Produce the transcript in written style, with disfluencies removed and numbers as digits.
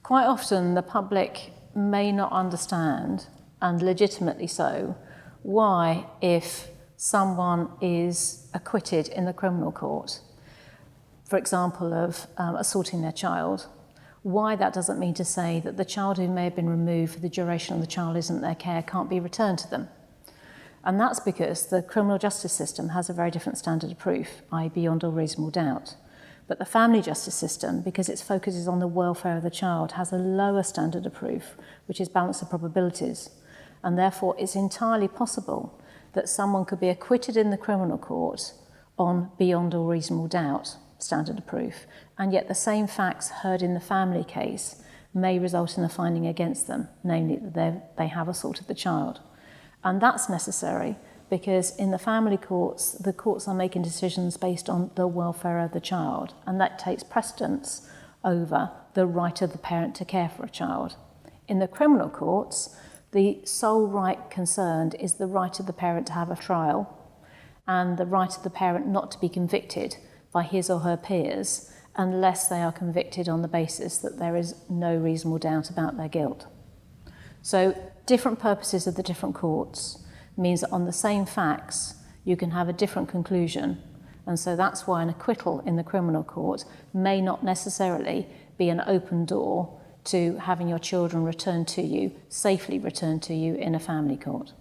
Quite often the public may not understand, and legitimately so, why if someone is acquitted in the criminal court, for example of assaulting their child, why that doesn't mean to say that the child who may have been removed for the duration of the child isn't their care can't be returned to them. And that's because the criminal justice system has a very different standard of proof, i.e. beyond all reasonable doubt. But the family justice system, because its focus is on the welfare of the child, has a lower standard of proof, which is balance of probabilities. And therefore it's entirely possible that someone could be acquitted in the criminal court on beyond all reasonable doubt standard of proof, and yet the same facts heard in the family case may result in a finding against them, namely that they have assaulted the child. And that's necessary because in the family courts, the courts are making decisions based on the welfare of the child, and that takes precedence over the right of the parent to care for a child. In the criminal courts, the sole right concerned is the right of the parent to have a trial and the right of the parent not to be convicted by his or her peers unless they are convicted on the basis that there is no reasonable doubt about their guilt. So different purposes of the different courts means that on the same facts you can have a different conclusion, and so that's why an acquittal in the criminal court may not necessarily be an open door to having your children returned to you, safely returned to you in a family court.